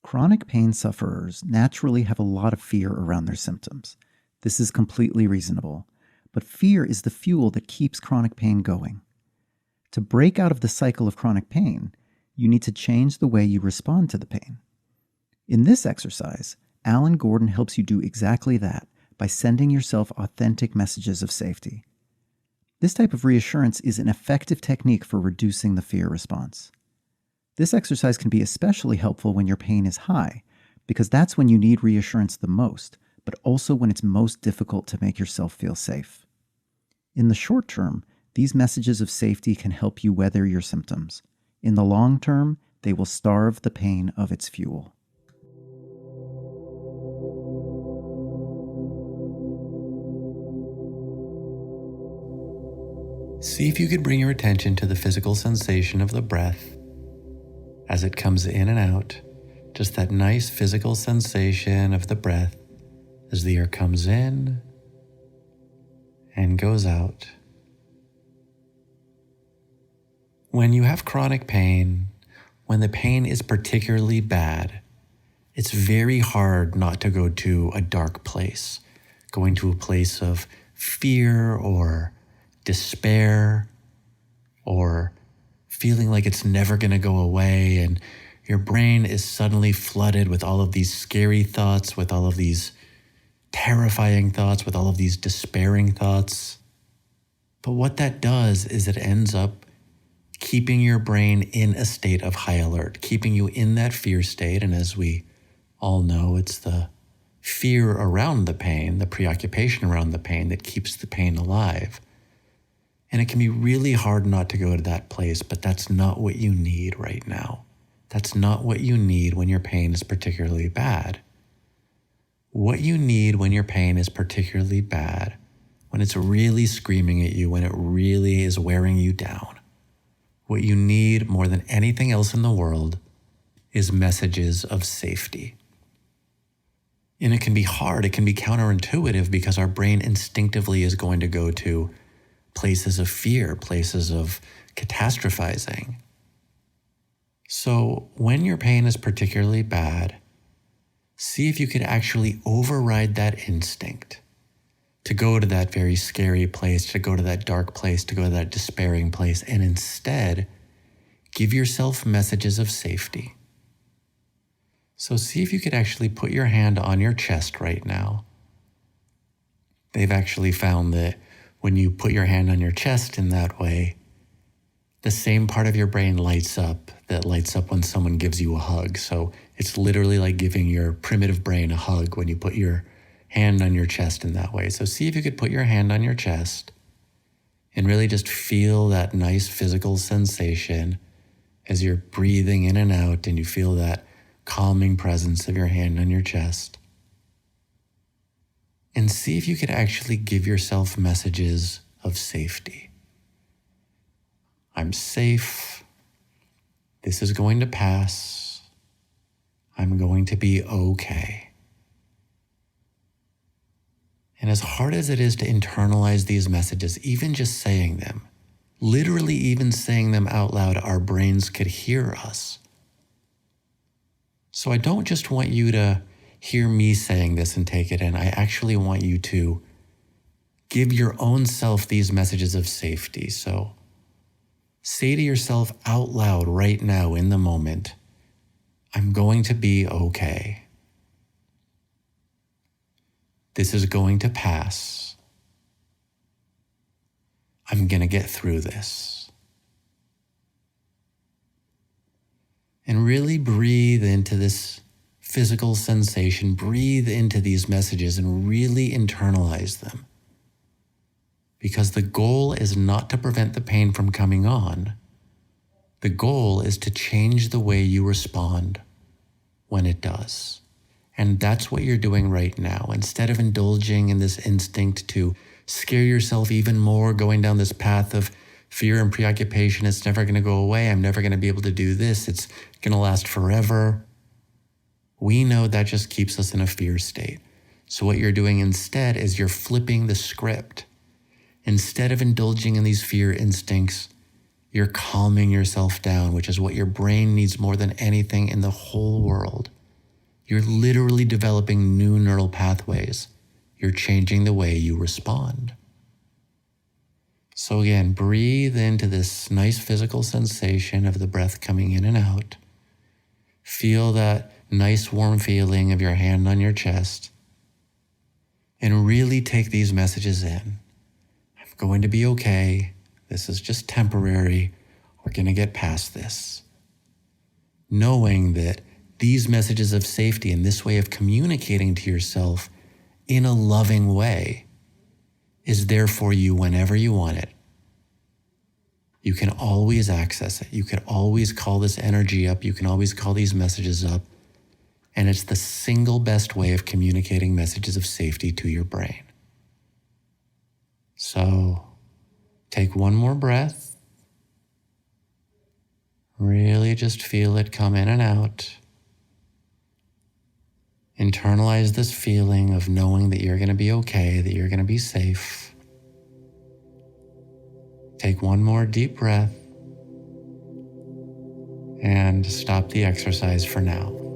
Chronic pain sufferers naturally have a lot of fear around their symptoms. This is completely reasonable, but fear is the fuel that keeps chronic pain going. To break out of the cycle of chronic pain, you need to change the way you respond to the pain. In this exercise, Alan Gordon helps you do exactly that by sending yourself authentic messages of safety. This type of reassurance is an effective technique for reducing the fear response. This exercise can be especially helpful when your pain is high, because that's when you need reassurance the most, but also when it's most difficult to make yourself feel safe. In the short term, these messages of safety can help you weather your symptoms. In the long term, they will starve the pain of its fuel. See if you could bring your attention to the physical sensation of the breath as it comes in and out, just that nice physical sensation of the breath as the air comes in and goes out. When you have chronic pain, when the pain is particularly bad, it's very hard not to go to a dark place, going to a place of fear or despair or feeling like it's never going to go away, and your brain is suddenly flooded with all of these scary thoughts, with all of these terrifying thoughts, with all of these despairing thoughts. But what that does is it ends up keeping your brain in a state of high alert, keeping you in that fear state. And as we all know, it's the fear around the pain, the preoccupation around the pain that keeps the pain alive. And it can be really hard not to go to that place, but that's not what you need right now. That's not what you need when your pain is particularly bad. What you need when your pain is particularly bad, when it's really screaming at you, when it really is wearing you down, what you need more than anything else in the world is messages of safety. And it can be hard, it can be counterintuitive, because our brain instinctively is going to go to places of fear, places of catastrophizing. So when your pain is particularly bad, see if you could actually override that instinct to go to that very scary place, to go to that dark place, to go to that despairing place, and instead give yourself messages of safety. So see if you could actually put your hand on your chest right now. They've actually found that when you put your hand on your chest in that way, the same part of your brain lights up that lights up when someone gives you a hug. So it's literally like giving your primitive brain a hug when you put your hand on your chest in that way. So see if you could put your hand on your chest and really just feel that nice physical sensation as you're breathing in and out, and you feel that calming presence of your hand on your chest. And see if you could actually give yourself messages of safety. I'm safe. This is going to pass. I'm going to be okay. And as hard as it is to internalize these messages, even just saying them, literally even saying them out loud, our brains could hear us. So I don't just want you to hear me saying this and take it in. I actually want you to give your own self these messages of safety. So say to yourself out loud right now in the moment, I'm going to be okay. This is going to pass. I'm going to get through this. And really breathe into this physical sensation, breathe into these messages and really internalize them. Because the goal is not to prevent the pain from coming on. The goal is to change the way you respond when it does. And that's what you're doing right now. Instead of indulging in this instinct to scare yourself even more, going down this path of fear and preoccupation, it's never going to go away, I'm never going to be able to do this, it's going to last forever. We know that just keeps us in a fear state. So what you're doing instead is you're flipping the script. Instead of indulging in these fear instincts, you're calming yourself down, which is what your brain needs more than anything in the whole world. You're literally developing new neural pathways. You're changing the way you respond. So again, breathe into this nice physical sensation of the breath coming in and out. Feel that nice warm feeling of your hand on your chest. And really take these messages in. I'm going to be okay. This is just temporary. We're going to get past this. Knowing that these messages of safety and this way of communicating to yourself in a loving way is there for you whenever you want it. You can always access it. You can always call this energy up. You can always call these messages up. And it's the single best way of communicating messages of safety to your brain. So take one more breath. Really just feel it come in and out. Internalize this feeling of knowing that you're going to be okay, that you're going to be safe. Take one more deep breath and stop the exercise for now.